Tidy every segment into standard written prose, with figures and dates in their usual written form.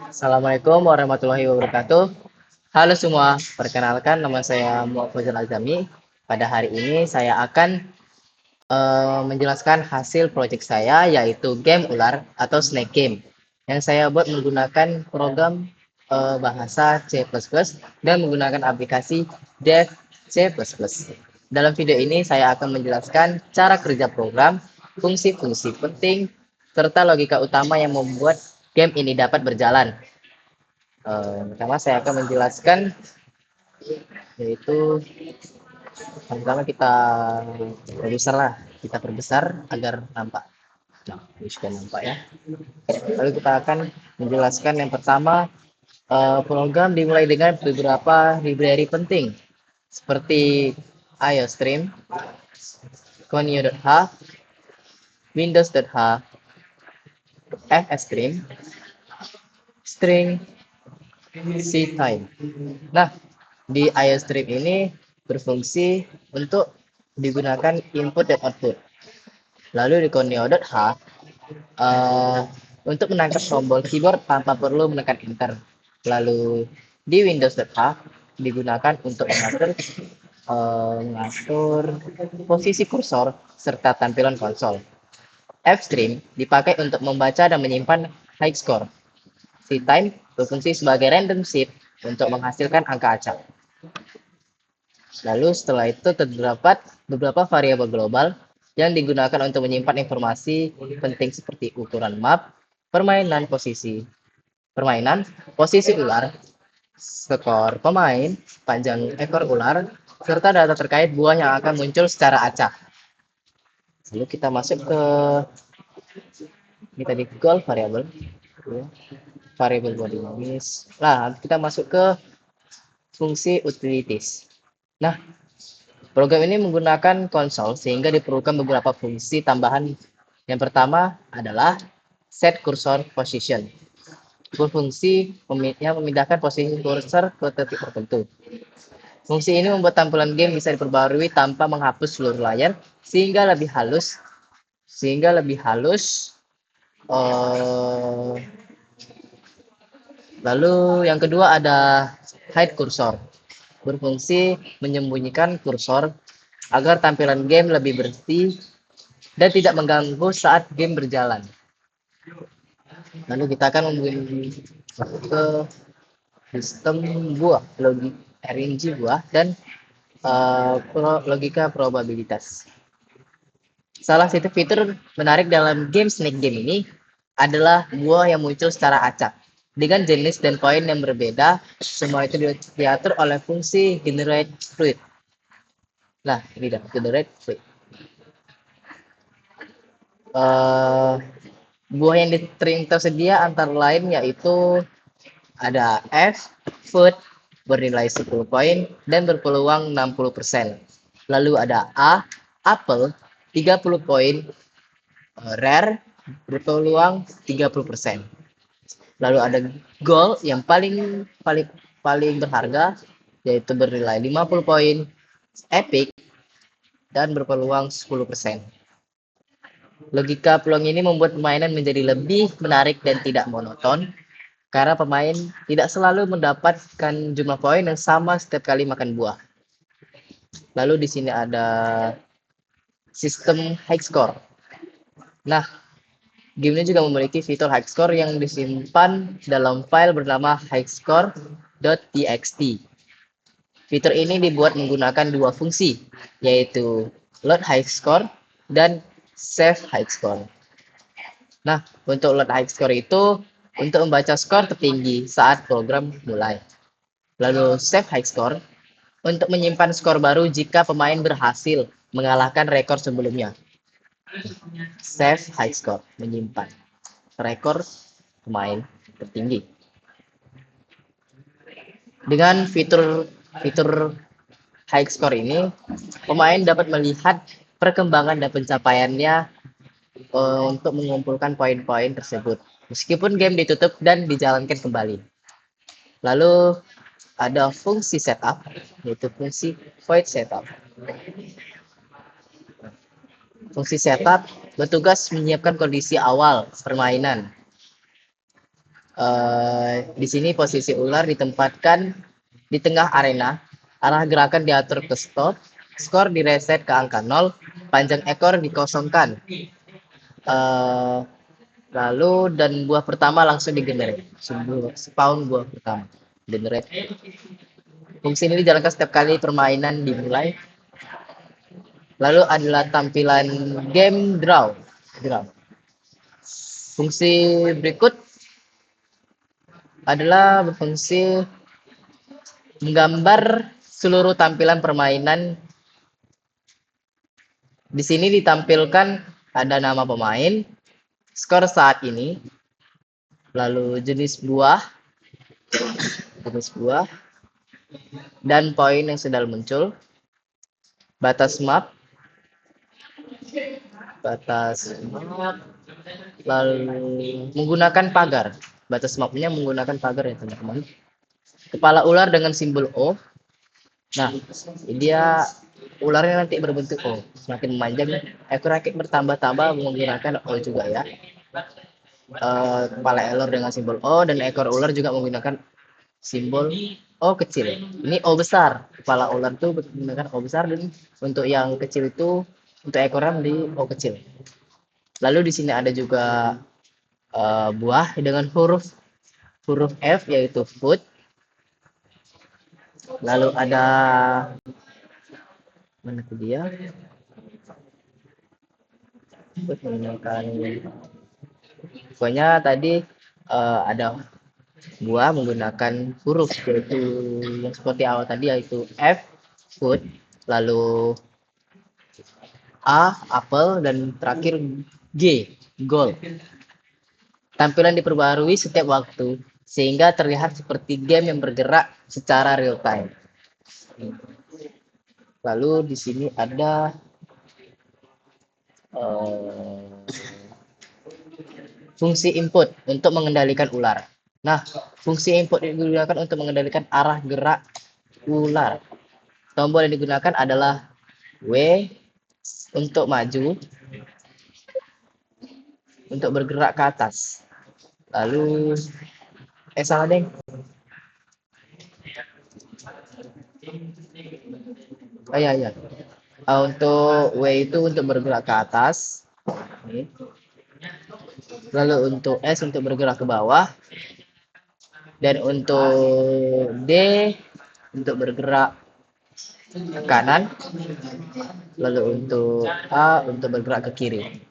Assalamualaikum warahmatullahi wabarakatuh. Halo semua, perkenalkan nama saya Muhammad Fauzan Azami. Pada hari ini saya akan menjelaskan hasil proyek saya yaitu game ular atau Snake Game yang saya buat menggunakan program bahasa C++ dan menggunakan aplikasi Dev C++. Dalam video ini saya akan menjelaskan cara kerja program, fungsi-fungsi penting, serta logika utama yang membuat game ini dapat berjalan. Pertama saya akan menjelaskan yaitu pertama kita perbesar agar nampak. Nah, ini sudah nampak ya. Lalu kita akan menjelaskan yang pertama, program dimulai dengan beberapa library penting seperti IOStream, Conio.h, Windows.h, FStream, string, ctime. Nah, di IOStream ini berfungsi untuk digunakan input dan output. Lalu di Conio.h untuk menangkap tombol keyboard tanpa perlu menekan enter. Lalu di Windows.h digunakan untuk mengatur posisi kursor serta tampilan konsol. Fstream dipakai untuk membaca dan menyimpan high score. Ctime berfungsi sebagai random sheet untuk menghasilkan angka acak. Lalu setelah itu terdapat beberapa variabel global yang digunakan untuk menyimpan informasi penting seperti ukuran map, permainan, posisi ular, skor pemain, panjang ekor ular, serta data terkait buah yang akan muncul secara acak. Lalu kita masuk ke ini tadi goal variable, variable dinamis. Nah, kita masuk ke fungsi utilities. Nah, program ini menggunakan konsol sehingga diperlukan beberapa fungsi tambahan. Yang pertama adalah set cursor position. Berfungsi memindahkan posisi kursor ke titik tertentu. Fungsi ini membuat tampilan game bisa diperbarui tanpa menghapus seluruh layar sehingga lebih halus. Lalu yang kedua ada hide cursor. Berfungsi menyembunyikan kursor agar tampilan game lebih bersih dan tidak mengganggu saat game berjalan. Lalu kita akan masuk ke sistem buah, RNG buah dan logika probabilitas. Salah satu fitur menarik dalam game Snake Game ini adalah buah yang muncul secara acak. Dengan jenis dan poin yang berbeda, semua itu diatur oleh fungsi generate fruit. Nah, ini dah generate fruit. Buah yang tersedia antara lain yaitu ada F, food, bernilai 10 poin dan berpeluang 60%. Lalu ada A, apple, 30 poin, rare, berpeluang 30%. Lalu ada gold yang paling berharga yaitu bernilai 50 poin, epic, dan berpeluang 10%. Logika peluang ini membuat permainan menjadi lebih menarik dan tidak monoton karena pemain tidak selalu mendapatkan jumlah poin yang sama setiap kali makan buah. Lalu di sini ada sistem high score. Nah, game ini juga memiliki fitur high score yang disimpan dalam file bernama highscore.txt. Fitur ini dibuat menggunakan dua fungsi, yaitu load high score dan save high score. Nah, untuk load high score itu untuk membaca skor tertinggi saat program mulai. Lalu save high score untuk menyimpan skor baru jika pemain berhasil mengalahkan rekor sebelumnya. Save high score, menyimpan rekor pemain tertinggi. Dengan fitur high score ini, pemain dapat melihat perkembangan dan pencapaiannya untuk mengumpulkan poin-poin tersebut meskipun game ditutup dan dijalankan kembali. Lalu ada fungsi setup, yaitu fungsi void setup. Fungsi setup bertugas menyiapkan kondisi awal permainan. Di sini posisi ular ditempatkan di tengah arena, arah gerakan diatur ke stop, skor direset ke angka 0, panjang ekor dikosongkan. Lalu dan buah pertama langsung digenerate. Spawn buah pertama. Generate. Fungsi ini dijalankan setiap kali permainan dimulai. Lalu adalah tampilan game draw. Fungsi berikut adalah berfungsi menggambar seluruh tampilan permainan. Di sini ditampilkan ada nama pemain, skor saat ini, lalu jenis buah, dan poin yang sedang muncul, batas map, lalu menggunakan pagar. Batas mapnya menggunakan pagar ya teman-teman. Kepala ular dengan simbol O. Nah, dia ularnya nanti berbentuk O. Semakin memanjang, ekor rakit bertambah-tambah menggunakan O juga ya. Kepala ular dengan simbol O dan ekor ular juga menggunakan simbol O kecil. Ini O besar. Kepala ular itu menggunakan O besar dan untuk yang kecil itu untuk ekornya di O kecil. Lalu di sini ada juga buah dengan huruf F yaitu food. Lalu ada mana tuh dia? Menggunakan pokoknya tadi ada buah menggunakan huruf yaitu yang seperti awal tadi yaitu F food, lalu A apel dan terakhir G gold. Tampilan diperbarui setiap waktu sehingga terlihat seperti game yang bergerak secara real time. Lalu di sini ada fungsi input untuk mengendalikan ular. Nah, fungsi input digunakan untuk mengendalikan arah gerak ular. Tombol yang digunakan adalah W untuk maju, untuk bergerak ke atas. Lalu salah deh. Ya. Untuk W itu untuk bergerak ke atas. Lalu untuk S untuk bergerak ke bawah. Dan untuk D untuk bergerak ke kanan. Lalu untuk A untuk bergerak ke kiri.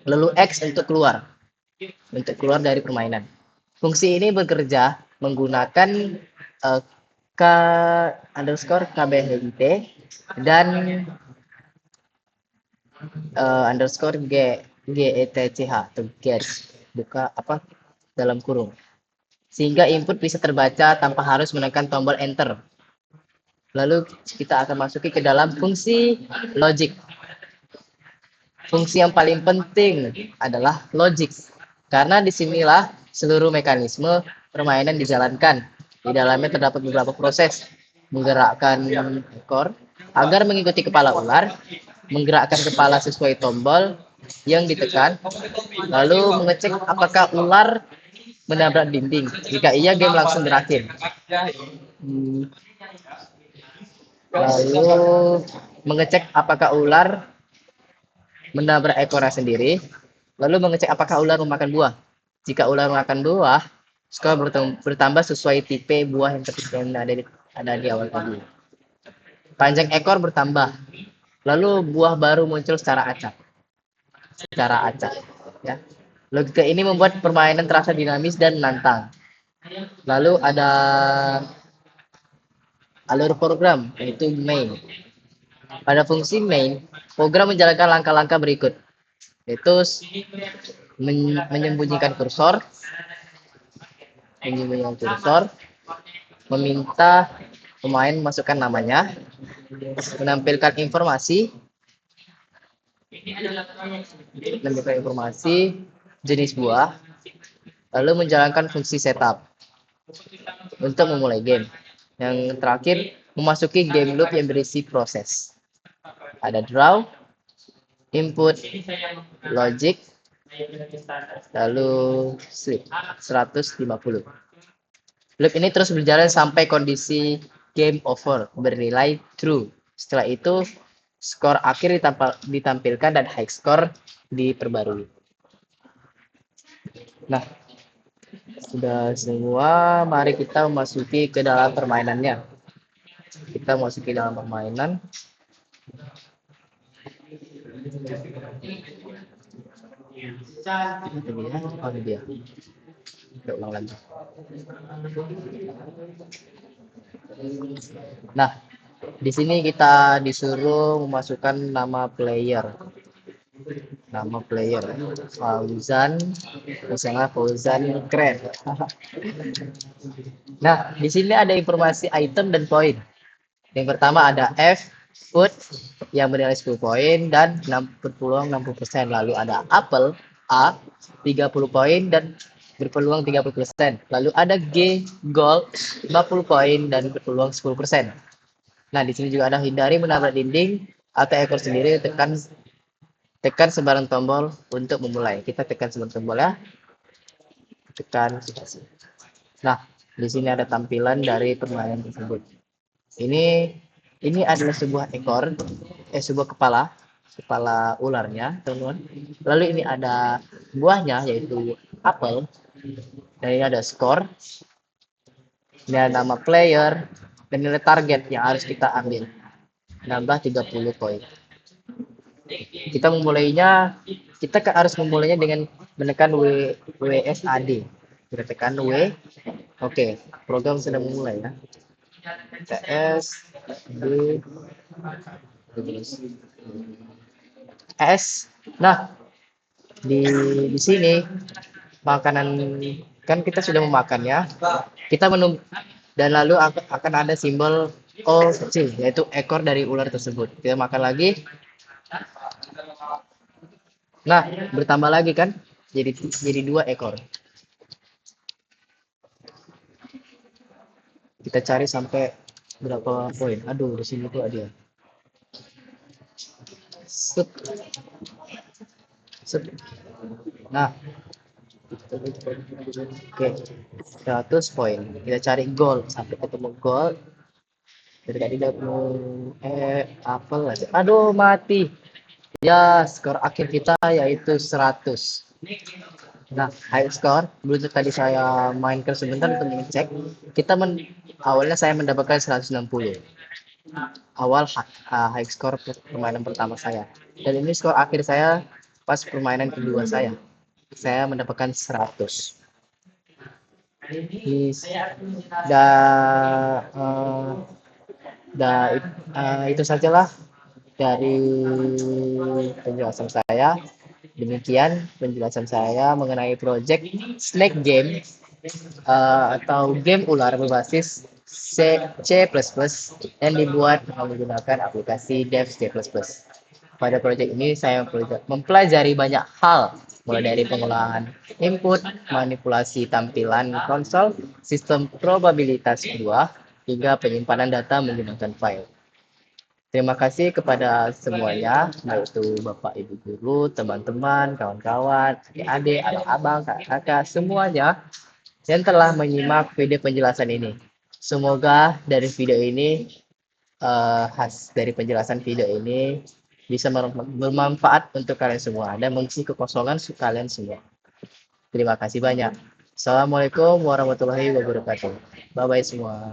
Lalu X untuk keluar. Untuk keluar dari permainan. Fungsi ini bekerja menggunakan K underscore KBHIT dan underscore GETCH atau get buka apa dalam kurung sehingga input bisa terbaca tanpa harus menekan tombol enter. Lalu kita akan masuki ke dalam fungsi logic. Fungsi yang paling penting adalah logic karena disinilah seluruh mekanisme permainan dijalankan. Di dalamnya terdapat beberapa proses menggerakkan ekor agar mengikuti kepala ular, menggerakkan kepala sesuai tombol yang ditekan, lalu mengecek apakah ular menabrak dinding. Jika iya, game langsung berakhir. Lalu mengecek apakah ular menabrak ekornya sendiri, lalu mengecek apakah ular memakan buah. Jika ular makan buah, skor bertambah sesuai tipe buah yang ada di awal tadi. Panjang ekor bertambah, lalu buah baru muncul secara acak. Ya. Logika ini membuat permainan terasa dinamis dan menantang. Lalu ada alur program, yaitu main. Pada fungsi main, program menjalankan langkah-langkah berikut, yaitu menyembunyikan kursor, meminta pemain memasukkan namanya, menampilkan informasi jenis buah, lalu menjalankan fungsi setup untuk memulai game. Yang terakhir, memasuki game loop yang berisi proses. Ada draw, input, logic, lalu sleep 150. Loop ini terus berjalan sampai kondisi game over bernilai true. Setelah itu skor akhir ditampilkan dan high score diperbarui. Nah, sudah semua, mari kita memasuki ke dalam permainannya. Kita masuki dalam permainan. Oh, ini dia. Kita ulang lagi. Nah, di sini kita disuruh memasukkan nama player. Nama player Fauzan, misalnya Fauzan keren. Nah, di sini ada informasi item dan poin. Yang pertama ada F food yang bernilai 10 poin dan berpeluang 60%. Lalu ada apple A 30 poin dan berpeluang 30%. Lalu ada G gold 50 poin dan berpeluang 10%. Nah, di sini juga ada hindari menabrak dinding atau ekor sendiri, tekan sebarang tombol untuk memulai. Kita tekan sebarang tombol ya. Tekan. Nah, di sini ada tampilan dari permainan tersebut. Ini adalah sebuah ekor, sebuah kepala ularnya, teman-teman. Lalu ini ada buahnya yaitu apel. Dan ini ada skor, ini ada nama player, dan nilai target yang harus kita ambil. Nambah 30 poin. Kita memulainya, kita harus memulainya dengan menekan WSAD. Kita tekan W. Oke, program sudah memulai ya. TS D terus S. Nah, di sini makanan kan kita sudah memakan ya. Kita menunggu dan lalu akan ada simbol O kecil yaitu ekor dari ular tersebut. Kita makan lagi. Nah, bertambah lagi kan? Jadi 2 ekor. Kita cari sampai berapa poin. Aduh, di sini tuh ada. Set, set. Nah, oke, 100 poin. Kita cari gold sampai ketemu gold. Dari tadi udah apel aja. Aduh, mati. Ya, skor akhir kita yaitu 100. Nah, high score, dulu tadi saya mainkan sebentar untuk mengecek. Awalnya saya mendapatkan 160. Awal high score permainan pertama saya. Dan ini skor akhir saya pas permainan kedua saya. Saya mendapatkan 100. Da, uh, itu sajalah dari penjelasan saya. Demikian penjelasan saya mengenai project Snake Game atau game ular berbasis C++ yang dibuat menggunakan aplikasi Dev C++. Pada proyek ini saya mempelajari banyak hal, mulai dari pengolahan input, manipulasi tampilan konsol, sistem probabilitas buah, hingga penyimpanan data menggunakan file. Terima kasih kepada semuanya, yaitu Bapak Ibu Guru, teman-teman, kawan-kawan, adik-adik, abang-abang, kakak-kakak, semuanya yang telah menyimak video penjelasan ini. Semoga dari video ini, dari penjelasan video ini bisa bermanfaat untuk kalian semua dan mengisi kekosongan kalian semua. Terima kasih banyak. Assalamualaikum warahmatullahi wabarakatuh. Bye-bye semua.